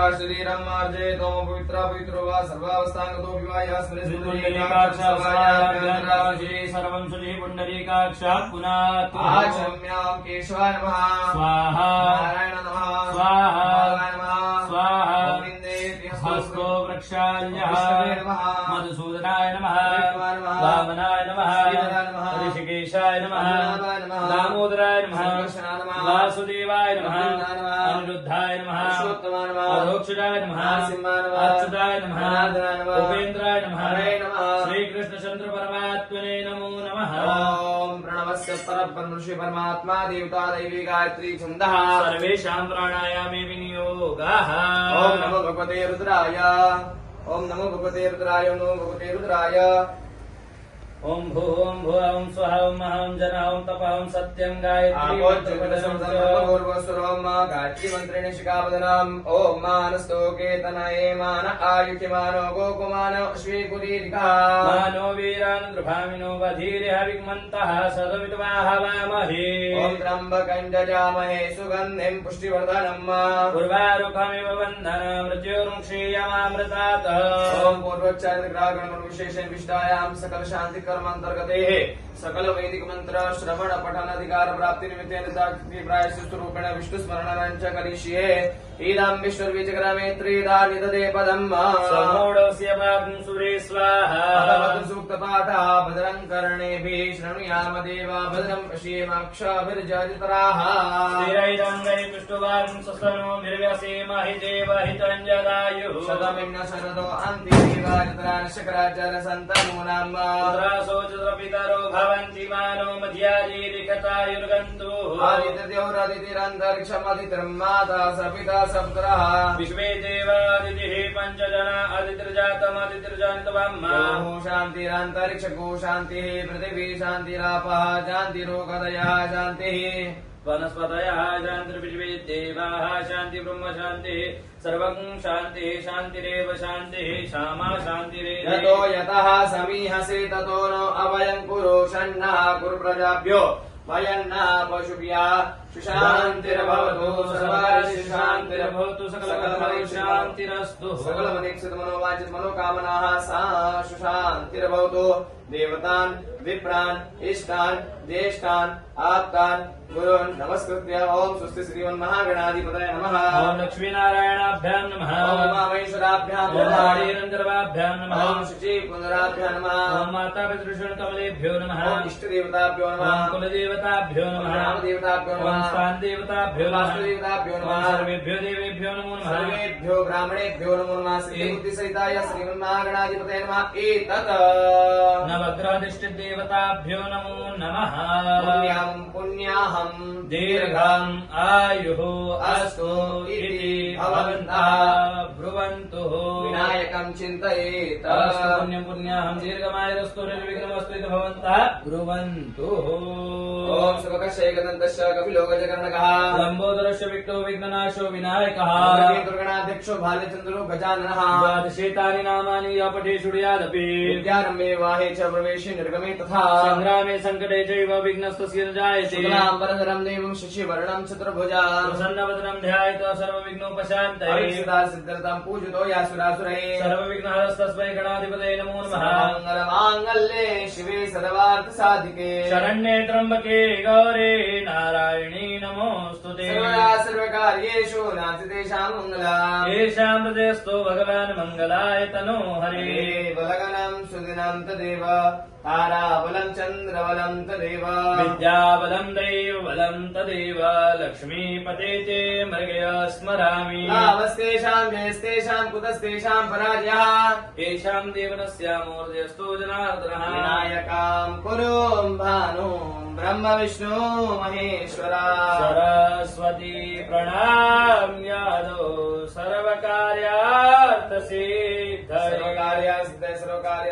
शरीरं मार्जयतो पवित्रो वा सर्वावस्थांगतो विवायास्मरे सर्वं सुजी पुण्डरीकाक्षात् पुनात् आचम्यां केशवाय नमः स्वाहा नारायण नमः स्वाहा नारायण नमः स्वाहा गोविन्दे हस्तो वृक्षाल्यः नमः मधुसूदनाय नमः नमः वामनाय नमः श्रीधराय नमः ऋषिकेशाय नमः नमः नमः दामोदराय नमः श्रीकृष्णाय नमः वासुदेवाय नमः गोविन्दाय नमः अनिरुद्धाय नमः पुरुषोत्तमाय नमः अधोक्षराय नमः नरसिंहाय नमः अच्युताय नमः जनार्दनाय नमः उपेन्द्राय नमः हरे नमः श्रीकृष्णचन्द्र परमात्मने नमो नमः ओम प्रणवस्य परब्रह्म ऋषि परमात्मा देवता दैवी गायत्री छन्दः सर्वेषां प्राणायामे विनियोगः ओम नमो भगवते रुद्राय ओम नमो भगवते रुद्राय ओम नमो भगवते रुद्राय ओम भू ओम भू ओम स्वः ओम अहं जन ओम तप ओम सत्यं गायत्री आपोज्योतिषं गायत्री मंत्रेण शिखावदनम् ओम मानस्तोके तनये मान आयुष्यमानो गोकुमान श्रीकुलीरिका मानो वीरान् द्रुभामिनो बधीर्यः विग्मन्तः सदमित्वाह वामहे ओम त्र्यम्बकं जजामहे सुगन्धिं पुष्टिवर्धनम् उर्वारुकमिव वन्दन मृत्युर्मुक्षीयमामृतात् ओम पूर्वोच्चारण विशेषण विष्टायां सकल शांति कर्म अंतर्गते सकल वैदिक मंत्र श्रवण पठन अधिकार प्राप्ति निमित्तेन प्रायश्चित्त रूपेण विष्णु स्मरणं च करिष्ये इदं विष्णुर्विजग्रमे त्रिदानिददे पदम् समूढस्य पापं सुरे स्वाहा भगवत् सूक्त पाठः भद्रं कर्णेभिः शृणुयाम देवा भद्रं पश्येमाक्षभिर्जयतराः स्थिरैरङ्गैः पुष्टवान् स्वस्तनो निर्व्यसेमहि देवहितञ्जदायुः शतमिन्न शरदो अन्तिदेवाजतरान् शकराचार्य सन्तनूनाम् पितरो भवन्ति मानो मध्याजीरिकतायुर्गन्तु आदित्यौरादितिरन्तरिक्षमदितिर् माता स पिता सप्तरः विश्वे देवादितिः पञ्चजना अदितिर्जातमदितिर्जान्तवम् शान्तिरन्तरिक्ष गो शान्तिः पृथिवी शान्तिरापः शान्तिरोगदयः शान्तिः वनस्पतयः शान्तिर्विश्वे देवाः शान्ति ब्रह्म शान्तिः सर्वं शान्तिः शान्तिरेव शान्तिः श्यामा शान्तिरेव यतो यतः समीहसे ततो नो अवयं कुरु षण्णः कुरु प्रजाभ्यो वयन्ना पशुभ्या सुशान्तिर्भवतु सर्वशान्तिर्भवतु सकलमनिक्षान्तिरस्तु सकलमनिक्षित मनोवांचित मनोकामनाः सा सुशान्तिर्भवतु देवतान् विप्रान् इष्टान् ज्येष्ठान् आप्तान् गुरून् नमस्कृत्य ओम स्वस्ति श्रीमन्महागणाधिपतये नमः ओम लक्ष्मीनारायणाभ्यां नमः ओम उमामहेश्वराभ्यां नमः वाणीरन्दर्वाभ्यां नमः ओम शुचिपुनराभ्यां नमः ओम मातापितृषण्कमलेभ्यो नमः ओम इष्टदेवताभ्यो नमः ओम कुलदेवताभ्यो नमः ग्रामदेवताभ्यो ओम नमः स्थानदेवताभ्यो नमः वास्तुदेवताभ्यो ओम नमः सर्वेभ्यो देवेभ्यो नमो नमः सर्वेभ्यो ब्राह्मणेभ्यो नमो नमः श्रीबुद्धिसहिताय श्रीमन्महागणाधिपतये नमः एतत् नवग्रहदिष्टदेवताभ्यो नमो नमः पुण्यं पुण्याहं दीर्घम् आयुः अस्तु इति भवन्तः ब्रुवन्तु विनायकं चिन्तयेत् पुण्यं पुण्याहं दीर्घमायुरस्तु निर्विघ्नमस्तु इति भवन्तः ब्रुवन्तु ओम सुभकशेकदन्तस्य कपिलो गजकर्णकः लम्बोदरस्य विघ्नो विघ्ननाशो विनायकः दुर्गणाध्यक्षो भालचन्द्रो गजाननः द्वादशेतानि नामानि या पठे शृणुयादपि विद्यारम्भे वाहे च प्रवेशे निर्गमे तथा सङ्ग्रामे सङ्कटे चैव विघ्नस्तस्य न जायते शुक्लाम्बरधरं देवं शशिवर्णं चतुर्भुजा प्रसन्नवदनं ध्यायेत सर्वविघ्नोपशान्तये परीक्षिता सिद्धिर्तं पूजितो यासुरासुरैः सर्वविघ्नहरस्तस्मै गणाधिपतये नमो नमः मङ्गलमाङ्गल्ये शिवे सर्वार्थसाधिके शरण्ये त्र्यम्बके गौरे नारायणी नमोऽस्तुते सर्वदा सर्वकार्येषु नास्ति तेषां मङ्गलम् येषां हृदयस्थो भगवान् मङ्गलाय तनो हरे बलगनं सुदिनं तदेव ताराबलं चन्द्रबलं तदेव विद्याबलं दैवबलं तदेव लक्ष्मीपते च मृगय स्मरामि लाभस्तेषां जयस्तेषां कुतस्तेषां पराजयः येषां देवनस्यामूर्जयस्तु जनार्दनः विनायकां कुरु भानुं ब्रह्म विष्णु महेश्वरा सरस्वती प्रणम्यादो सर्वकार्यार्थसिद्धये सर्वकार्यासिद्धये सर्वकार्य